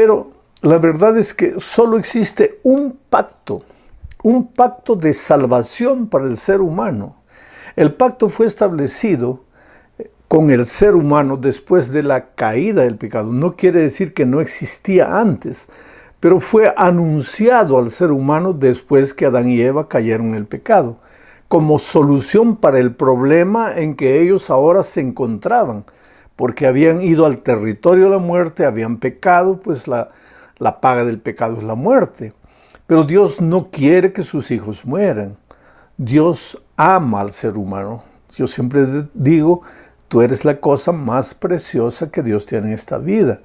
Pero la verdad es que solo existe un pacto de salvación para el ser humano. El pacto fue establecido con el ser humano después de la caída del pecado. No quiere decir que no existía antes, pero fue anunciado al ser humano después que Adán y Eva cayeron en el pecado, como solución para el problema en que ellos ahora se encontraban, porque habían ido al territorio de la muerte, habían pecado, pues la paga del pecado es la muerte. Pero Dios no quiere que sus hijos mueran. Dios ama al ser humano. Yo siempre digo, tú eres la cosa más preciosa que Dios tiene en esta vida.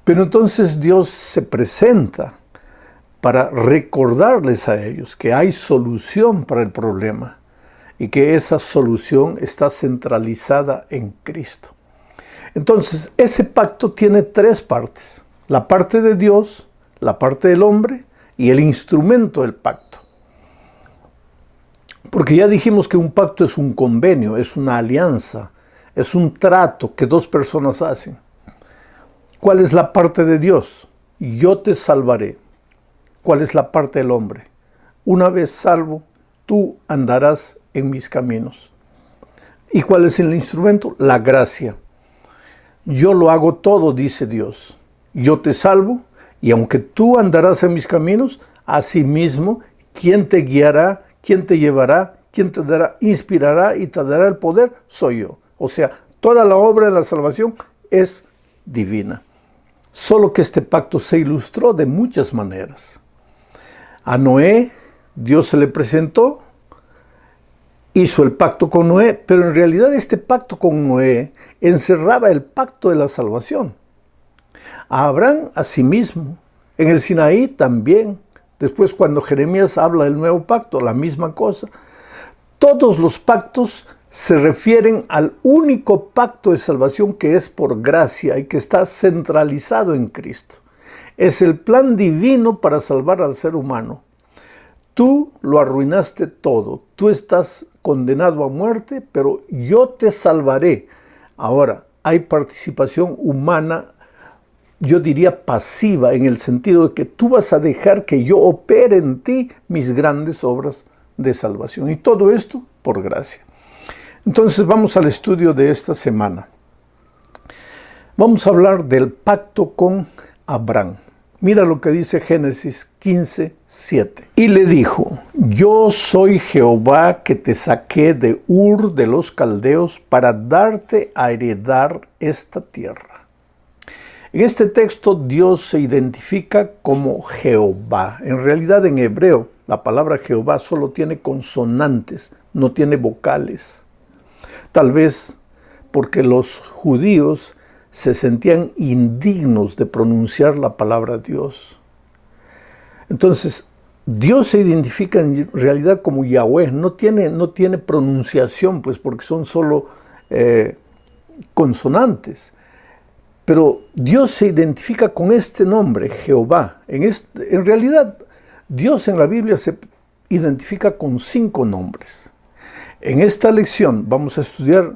Pero entonces Dios se presenta para recordarles a ellos que hay solución para el problema y que esa solución está centralizada en Cristo. Entonces, ese pacto tiene tres partes: la parte de Dios, la parte del hombre y el instrumento del pacto. Porque ya dijimos que un pacto es un convenio, es una alianza, es un trato que dos personas hacen. ¿Cuál es la parte de Dios? Yo te salvaré. ¿Cuál es la parte del hombre? Una vez salvo, tú andarás en mis caminos. ¿Y cuál es el instrumento? La gracia. Yo lo hago todo, dice Dios. Yo te salvo, y aunque tú andarás en mis caminos, asimismo, ¿quién te guiará? ¿Quién te llevará? ¿Quién te dará, inspirará y te dará el poder? Soy yo. O sea, toda la obra de la salvación es divina. Solo que este pacto se ilustró de muchas maneras. A Noé, Dios se le presentó, hizo el pacto con Noé, pero en realidad este pacto con Noé encerraba el pacto de la salvación. A Abraham, asimismo, en el Sinaí también. Después, cuando Jeremías habla del nuevo pacto, la misma cosa. Todos los pactos se refieren al único pacto de salvación que es por gracia y que está centralizado en Cristo. Es el plan divino para salvar al ser humano. Tú lo arruinaste todo. Tú estás condenado a muerte, pero yo te salvaré. Ahora, hay participación humana, yo diría pasiva, en el sentido de que tú vas a dejar que yo opere en ti mis grandes obras de salvación. Y todo esto por gracia. Entonces vamos al estudio de esta semana. Vamos a hablar del pacto con Abraham. Mira lo que dice Génesis 15:7. Y le dijo: yo soy Jehová que te saqué de Ur de los Caldeos para darte a heredar esta tierra. En este texto Dios se identifica como Jehová. En realidad en hebreo la palabra Jehová solo tiene consonantes, no tiene vocales. Tal vez porque los judíos se sentían indignos de pronunciar la palabra Dios. Entonces, Dios se identifica en realidad como Yahweh, no tiene pronunciación, pues porque son solo consonantes. Pero Dios se identifica con este nombre, Jehová. En realidad, Dios en la Biblia se identifica con 5 nombres. En esta lección vamos a estudiar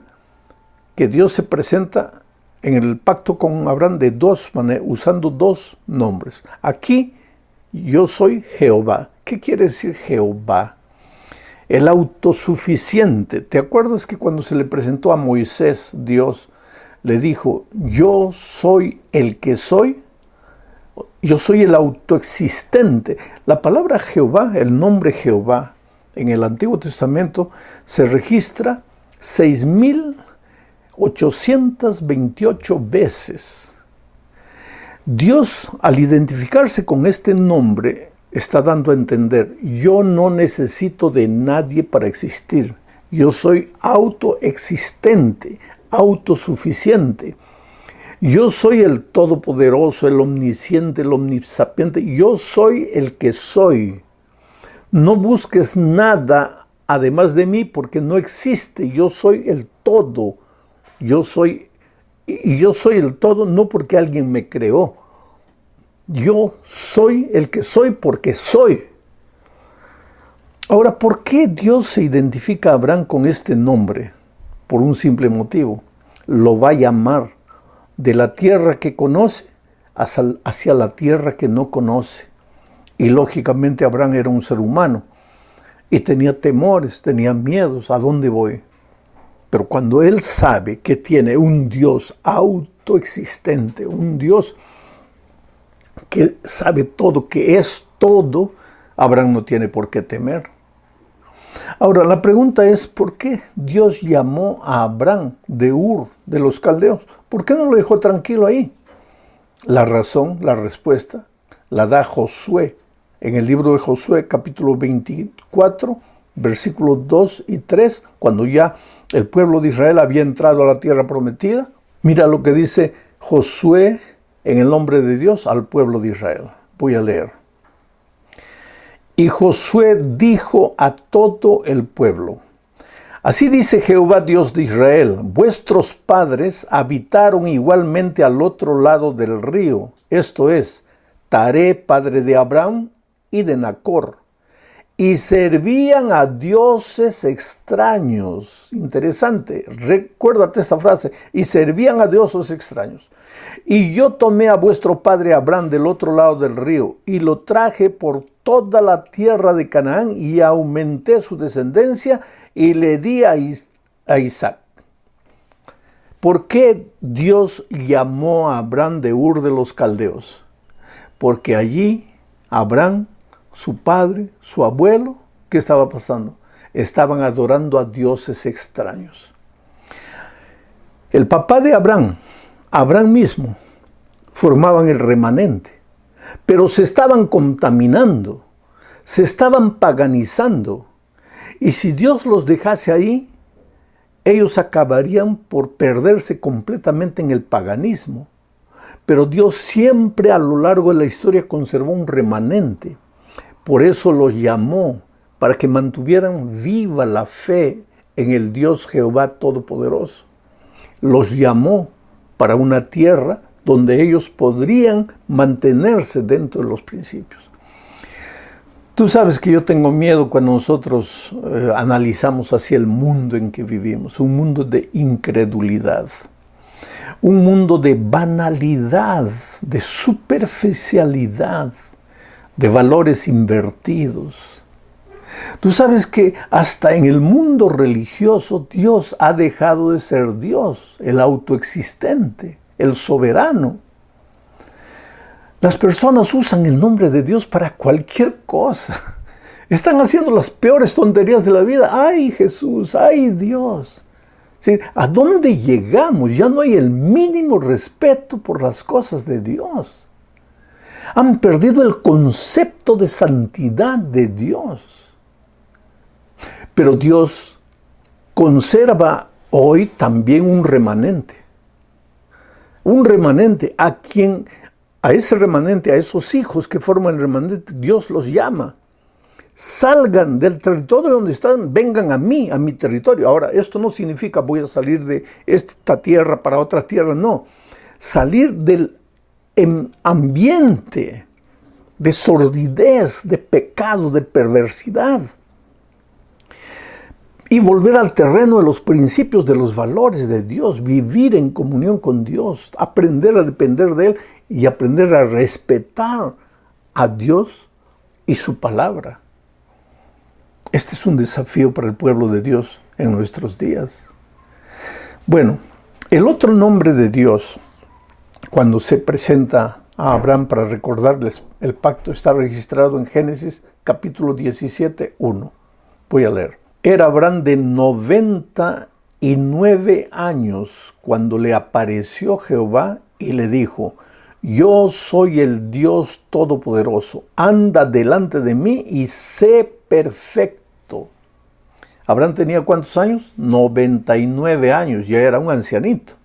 que Dios se presenta en el pacto con Abraham de dos maneras, usando 2 nombres. Aquí, yo soy Jehová. ¿Qué quiere decir Jehová? El autosuficiente. ¿Te acuerdas que cuando se le presentó a Moisés, Dios le dijo: yo soy el que soy? Yo soy el autoexistente. La palabra Jehová, el nombre Jehová, en el Antiguo Testamento se registra 6,828 veces. Dios, al identificarse con este nombre, está dando a entender: yo no necesito de nadie para existir. Yo soy autoexistente, autosuficiente. Yo soy el todopoderoso, el omnisciente, el omnisapiente. Yo soy el que soy. No busques nada además de mí, porque no existe. Yo soy el todo. Yo soy el todo no porque alguien me creó. Yo soy el que soy porque soy. Ahora, ¿por qué Dios se identifica a Abraham con este nombre? Por un simple motivo: lo va a llamar de la tierra que conoce hacia la tierra que no conoce. Y lógicamente Abraham era un ser humano y tenía temores, tenía miedos. ¿A dónde voy? Pero cuando él sabe que tiene un Dios autoexistente, un Dios que sabe todo, que es todo, Abraham no tiene por qué temer. Ahora, la pregunta es, ¿por qué Dios llamó a Abraham de Ur, de los caldeos? ¿Por qué no lo dejó tranquilo ahí? La razón, la respuesta, la da Josué. En el libro de Josué, capítulo 24, versículos 2 y 3, cuando ya el pueblo de Israel había entrado a la tierra prometida, mira lo que dice Josué en el nombre de Dios al pueblo de Israel. Voy a leer. Y Josué dijo a todo el pueblo: así dice Jehová Dios de Israel, vuestros padres habitaron igualmente al otro lado del río, esto es, Taré, padre de Abraham y de Nacor, y servían a dioses extraños. Interesante, recuérdate esta frase, y servían a dioses extraños. Y yo tomé a vuestro padre Abraham del otro lado del río, y lo traje por toda la tierra de Canaán, y aumenté su descendencia, y le di a Isaac. ¿Por qué Dios llamó a Abraham de Ur de los Caldeos? Porque allí Abraham, su padre, su abuelo, ¿qué estaba pasando? Estaban adorando a dioses extraños. El papá de Abraham, Abraham mismo, formaban el remanente, pero se estaban contaminando, se estaban paganizando. Y si Dios los dejase ahí, ellos acabarían por perderse completamente en el paganismo. Pero Dios siempre a lo largo de la historia conservó un remanente. Por eso los llamó, para que mantuvieran viva la fe en el Dios Jehová Todopoderoso. Los llamó para una tierra donde ellos podrían mantenerse dentro de los principios. Tú sabes que yo tengo miedo cuando nosotros analizamos hacia el mundo en que vivimos, un mundo de incredulidad, un mundo de banalidad, de superficialidad, de valores invertidos. Tú sabes que hasta en el mundo religioso Dios ha dejado de ser Dios, el autoexistente, el soberano. Las personas usan el nombre de Dios para cualquier cosa. Están haciendo las peores tonterías de la vida. ¡Ay, Jesús! ¡Ay, Dios! ¿Sí? ¿A dónde llegamos? Ya no hay el mínimo respeto por las cosas de Dios. Han perdido el concepto de santidad de Dios. Pero Dios conserva hoy también un remanente. Un remanente a ese remanente, a esos hijos que forman el remanente, Dios los llama. Salgan del territorio donde están, vengan a mí, a mi territorio. Ahora, esto no significa voy a salir de esta tierra para otra tierra, no. Salir del ambiente de sordidez, de pecado, de perversidad. Y volver al terreno de los principios, de los valores de Dios, vivir en comunión con Dios, aprender a depender de Él y aprender a respetar a Dios y su palabra. Este es un desafío para el pueblo de Dios en nuestros días. Bueno, el otro nombre de Dios, cuando se presenta a Abraham para recordarles el pacto, está registrado en Génesis capítulo 17, 1. Voy a leer. Era Abraham de 99 años cuando le apareció Jehová y le dijo: yo soy el Dios Todopoderoso, anda delante de mí y sé perfecto. Abraham tenía ¿cuántos años? 99 años, ya era un ancianito.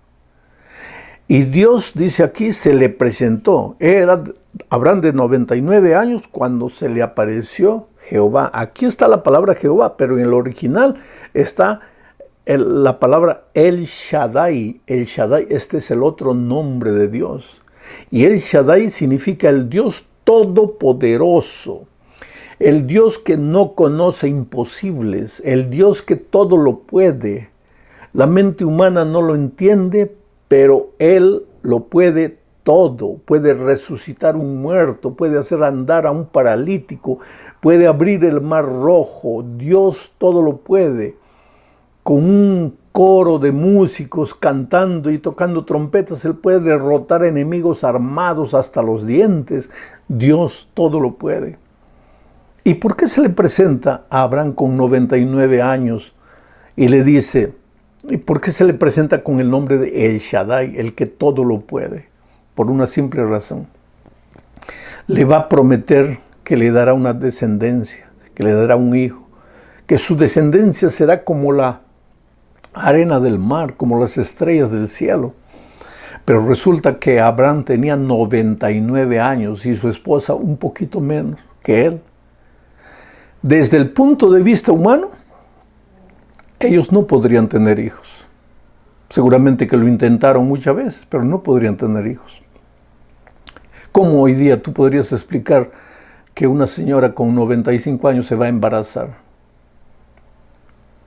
Y Dios, dice aquí, se le presentó. Era Abraham de 99 años cuando se le apareció Jehová. Aquí está la palabra Jehová, pero en el original está la palabra El Shaddai. El Shaddai, este es el otro nombre de Dios. Y El Shaddai significa el Dios todopoderoso. El Dios que no conoce imposibles. El Dios que todo lo puede. La mente humana no lo entiende, pero Él lo puede todo, puede resucitar un muerto, puede hacer andar a un paralítico, puede abrir el mar rojo. Dios todo lo puede. Con un coro de músicos cantando y tocando trompetas, Él puede derrotar enemigos armados hasta los dientes. Dios todo lo puede. ¿Y por qué se le presenta a Abraham con 99 años y le dice, y por qué se le presenta con el nombre de El Shaddai, el que todo lo puede? Por una simple razón. Le va a prometer que le dará una descendencia, que le dará un hijo, que su descendencia será como la arena del mar, como las estrellas del cielo. Pero resulta que Abraham tenía 99 años y su esposa un poquito menos que él. Desde el punto de vista humano, ellos no podrían tener hijos. Seguramente que lo intentaron muchas veces, pero no podrían tener hijos. ¿Cómo hoy día tú podrías explicar que una señora con 95 años se va a embarazar?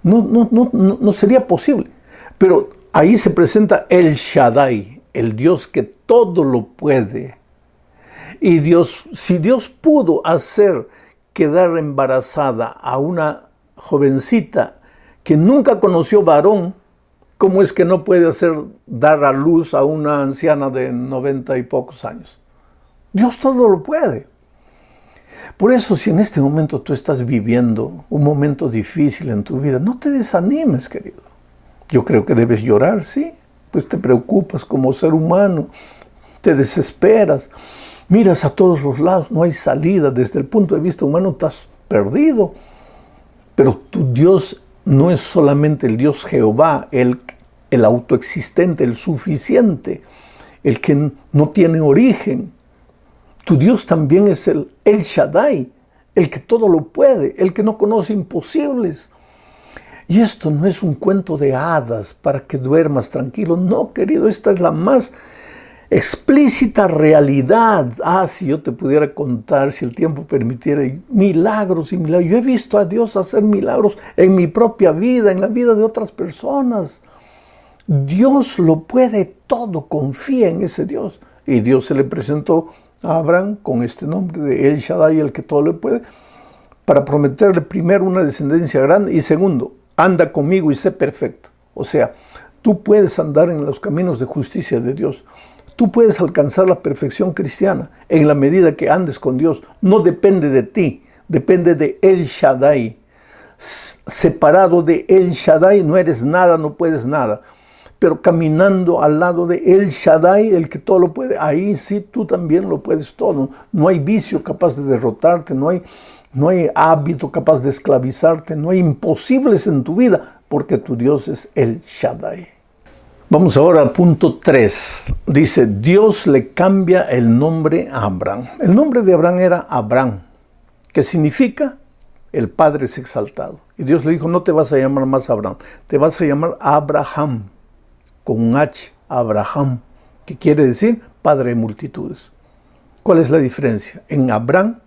No sería posible. Pero ahí se presenta El Shaddai, el Dios que todo lo puede. Y Dios, si Dios pudo hacer quedar embarazada a una jovencita que nunca conoció varón, ¿cómo es que no puede hacer dar a luz a una anciana de 90 y pocos años? Dios todo lo puede. Por eso, si en este momento tú estás viviendo un momento difícil en tu vida, no te desanimes, querido. Yo creo que debes llorar, sí, pues te preocupas como ser humano, te desesperas, miras a todos los lados, no hay salida. Desde el punto de vista humano estás perdido. Pero tu Dios no es solamente el Dios Jehová, el autoexistente, el suficiente, el que no tiene origen. Tu Dios también es el Shaddai, el que todo lo puede, el que no conoce imposibles. Y esto no es un cuento de hadas para que duermas tranquilo. No, querido, esta es la más explícita realidad. Si yo te pudiera contar, si el tiempo permitiera, milagros y milagros. Yo he visto a Dios hacer milagros en mi propia vida, en la vida de otras personas. Dios lo puede todo, confía en ese Dios. Y Dios se le presentó a Abraham con este nombre de El Shaddai, el que todo le puede, para prometerle primero una descendencia grande y segundo, anda conmigo y sé perfecto. O sea, tú puedes andar en los caminos de justicia de Dios. Tú puedes alcanzar la perfección cristiana en la medida que andes con Dios. No depende de ti, depende de El Shaddai. Separado de El Shaddai no eres nada, no puedes nada. Pero caminando al lado de El Shaddai, el que todo lo puede, ahí sí tú también lo puedes todo. No hay vicio capaz de derrotarte, no hay hábito capaz de esclavizarte, no hay imposibles en tu vida, porque tu Dios es El Shaddai. Vamos ahora al punto 3. Dice, Dios le cambia el nombre a Abraham. El nombre de Abraham era Abraham, que significa el Padre es exaltado. Y Dios le dijo, no te vas a llamar más Abraham, te vas a llamar Abraham, con un H, Abraham, que quiere decir Padre de multitudes. ¿Cuál es la diferencia? En Abraham,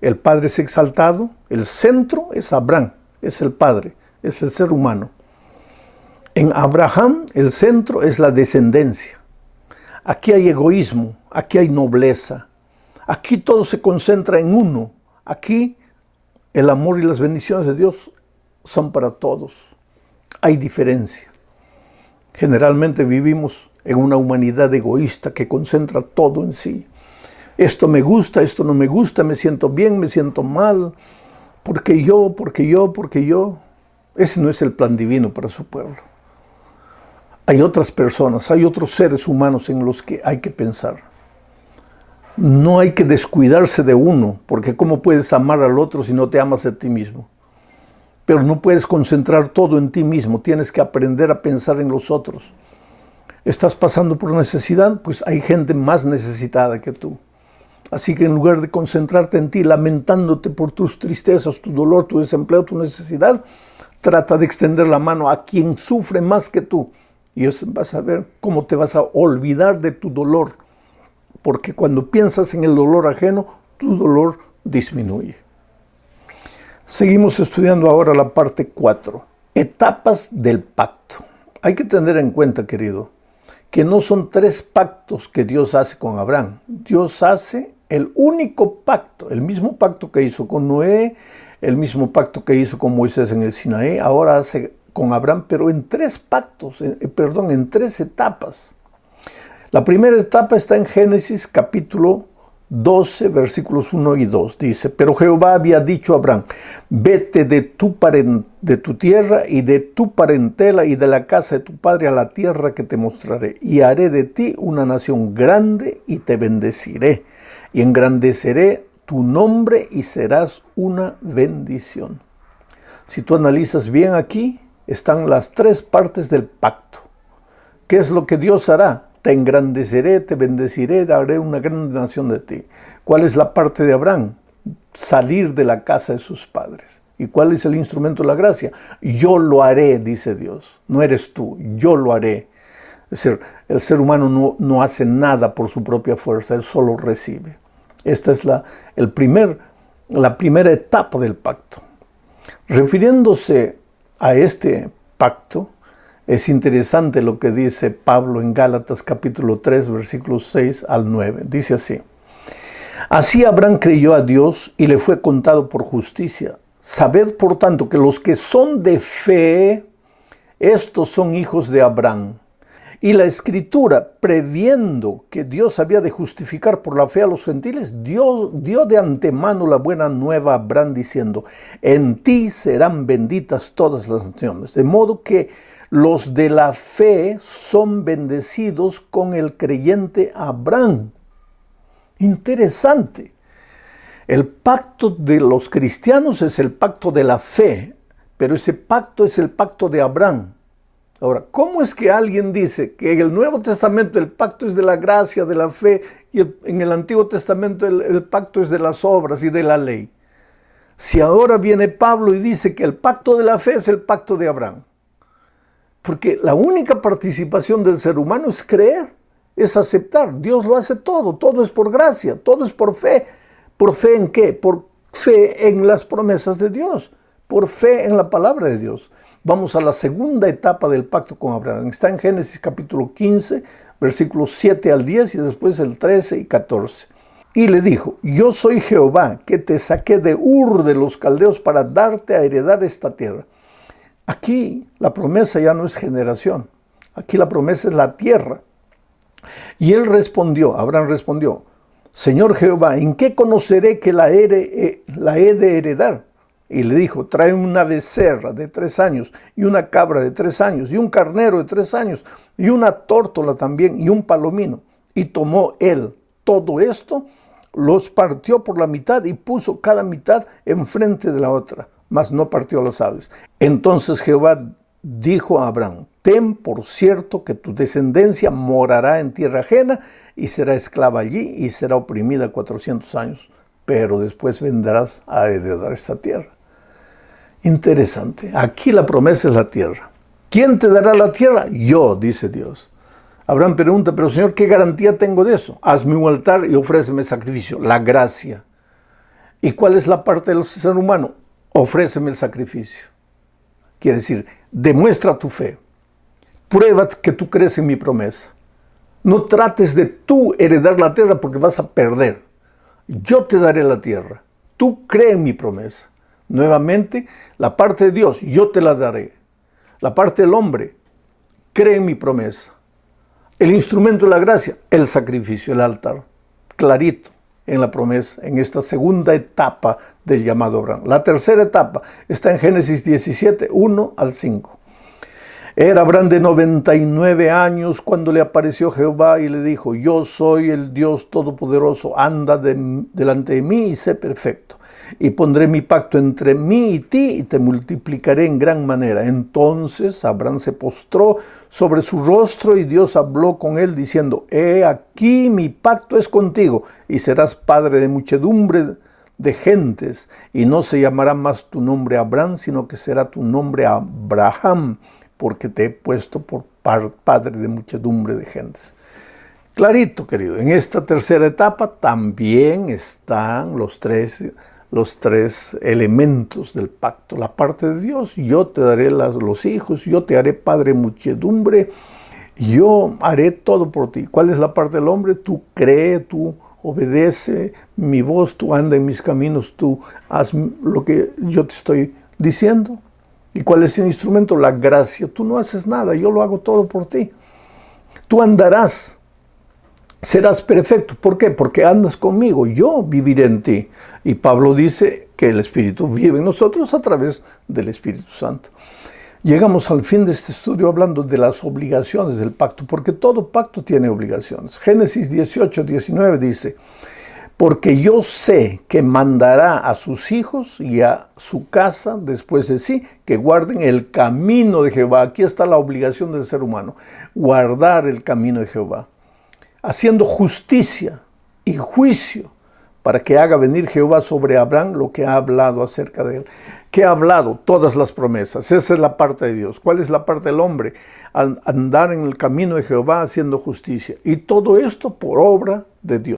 el Padre es exaltado, el centro es Abraham, es el Padre, es el ser humano. En Abraham, el centro es la descendencia. Aquí hay egoísmo, aquí hay nobleza, aquí todo se concentra en uno. Aquí el amor y las bendiciones de Dios son para todos. Hay diferencia. Generalmente vivimos en una humanidad egoísta que concentra todo en sí. Esto me gusta, esto no me gusta, me siento bien, me siento mal, porque yo. Ese no es el plan divino para su pueblo. Hay otras personas, hay otros seres humanos en los que hay que pensar. No hay que descuidarse de uno, porque ¿cómo puedes amar al otro si no te amas a ti mismo? Pero no puedes concentrar todo en ti mismo, tienes que aprender a pensar en los otros. ¿Estás pasando por necesidad? Pues hay gente más necesitada que tú. Así que en lugar de concentrarte en ti, lamentándote por tus tristezas, tu dolor, tu desempleo, tu necesidad, trata de extender la mano a quien sufre más que tú. Y vas a ver cómo te vas a olvidar de tu dolor. Porque cuando piensas en el dolor ajeno, tu dolor disminuye. Seguimos estudiando ahora la parte 4. Etapas del pacto. Hay que tener en cuenta, querido, que no son tres pactos que Dios hace con Abraham. Dios hace el único pacto, el mismo pacto que hizo con Noé, el mismo pacto que hizo con Moisés en el Sinaí, ahora hace con Abraham, pero en tres pactos, en tres etapas. La primera etapa está en Génesis capítulo 12, versículos 1 y 2. Dice, pero Jehová había dicho a Abraham, vete de tu tierra y de tu parentela y de la casa de tu padre a la tierra que te mostraré, y haré de ti una nación grande y te bendeciré, y engrandeceré tu nombre y serás una bendición. Si tú analizas bien aquí, están las tres partes del pacto. ¿Qué es lo que Dios hará? Te engrandeceré, te bendeciré, daré una gran nación de ti. ¿Cuál es la parte de Abraham? Salir de la casa de sus padres. ¿Y cuál es el instrumento de la gracia? Yo lo haré, dice Dios. No eres tú, yo lo haré. Es decir, el ser humano no hace nada por su propia fuerza, él solo recibe. Esta es la primera etapa del pacto. Refiriéndose a este pacto, es interesante lo que dice Pablo en Gálatas capítulo 3, versículos 6 al 9. Dice así, así Abraham creyó a Dios y le fue contado por justicia. Sabed, por tanto, que los que son de fe, estos son hijos de Abraham. Y la Escritura, previendo que Dios había de justificar por la fe a los gentiles, Dios dio de antemano la buena nueva a Abraham diciendo, en ti serán benditas todas las naciones. De modo que los de la fe son bendecidos con el creyente Abraham. Interesante. El pacto de los cristianos es el pacto de la fe, pero ese pacto es el pacto de Abraham. Ahora, ¿cómo es que alguien dice que en el Nuevo Testamento el pacto es de la gracia, de la fe, y en el Antiguo Testamento el pacto es de las obras y de la ley? Si ahora viene Pablo y dice que el pacto de la fe es el pacto de Abraham. Porque la única participación del ser humano es creer, es aceptar. Dios lo hace todo es por gracia, todo es por fe. ¿Por fe en qué? Por fe en las promesas de Dios, por fe en la palabra de Dios. Vamos a la segunda etapa del pacto con Abraham. Está en Génesis capítulo 15, versículos 7 al 10 y después el 13 y 14. Y le dijo, yo soy Jehová, que te saqué de Ur de los Caldeos para darte a heredar esta tierra. Aquí la promesa ya no es generación, aquí la promesa es la tierra. Y Abraham respondió, Señor Jehová, ¿en qué conoceré que la he de heredar? Y le dijo, trae una becerra de 3 años, y una cabra de 3 años, y un carnero de 3 años, y una tórtola también, y un palomino. Y tomó él todo esto, los partió por la mitad, y puso cada mitad enfrente de la otra, mas no partió las aves. Entonces Jehová dijo a Abraham, ten por cierto que tu descendencia morará en tierra ajena, y será esclava allí, y será oprimida 400 años, pero después vendrás a heredar esta tierra. Interesante. Aquí la promesa es la tierra. ¿Quién te dará la tierra? Yo, dice Dios. Abraham pregunta, pero Señor, ¿qué garantía tengo de eso? Hazme un altar y ofréceme sacrificio. La gracia. ¿Y cuál es la parte del ser humano? Ofréceme el sacrificio. Quiere decir, demuestra tu fe. Prueba que tú crees en mi promesa. No trates de tú heredar la tierra porque vas a perder. Yo te daré la tierra. Tú cree en mi promesa. Nuevamente, la parte de Dios, yo te la daré. La parte del hombre, cree en mi promesa. El instrumento de la gracia, el sacrificio, el altar. Clarito en la promesa, en esta segunda etapa del llamado Abraham. La tercera etapa está en Génesis 17, 1 al 5. Era Abraham de 99 años cuando le apareció Jehová y le dijo, yo soy el Dios Todopoderoso, anda delante de mí y sé perfecto. Y pondré mi pacto entre mí y ti y te multiplicaré en gran manera. Entonces Abraham se postró sobre su rostro y Dios habló con él diciendo, he aquí mi pacto es contigo y serás padre de muchedumbre de gentes y no se llamará más tu nombre Abraham, sino que será tu nombre Abraham, porque te he puesto por padre de muchedumbre de gentes. Clarito, querido, en esta tercera etapa también están los tres elementos del pacto. La parte de Dios, yo te daré los hijos, yo te haré padre de muchedumbre, Yo haré todo por ti. ¿Cuál es la parte del hombre? Tú cree, tú obedece mi voz, tú anda en mis caminos, tú haz lo que yo te estoy diciendo. ¿Y cuál es el instrumento? La gracia. Tú no haces nada, yo lo hago todo por ti. Tú andarás, serás perfecto. ¿Por qué? Porque andas conmigo, yo viviré en ti. Y Pablo dice que el Espíritu vive en nosotros a través del Espíritu Santo. Llegamos al fin de este estudio hablando de las obligaciones del pacto, porque todo pacto tiene obligaciones. Génesis 18, 19 dice, porque yo sé que mandará a sus hijos y a su casa después de sí, que guarden el camino de Jehová. Aquí está la obligación del ser humano, guardar el camino de Jehová, haciendo justicia y juicio, para que haga venir Jehová sobre Abraham lo que ha hablado acerca de él. ¿Qué ha hablado? Todas las promesas. Esa es la parte de Dios. ¿Cuál es la parte del hombre? Andar en el camino de Jehová haciendo justicia. Y todo esto por obra de Dios.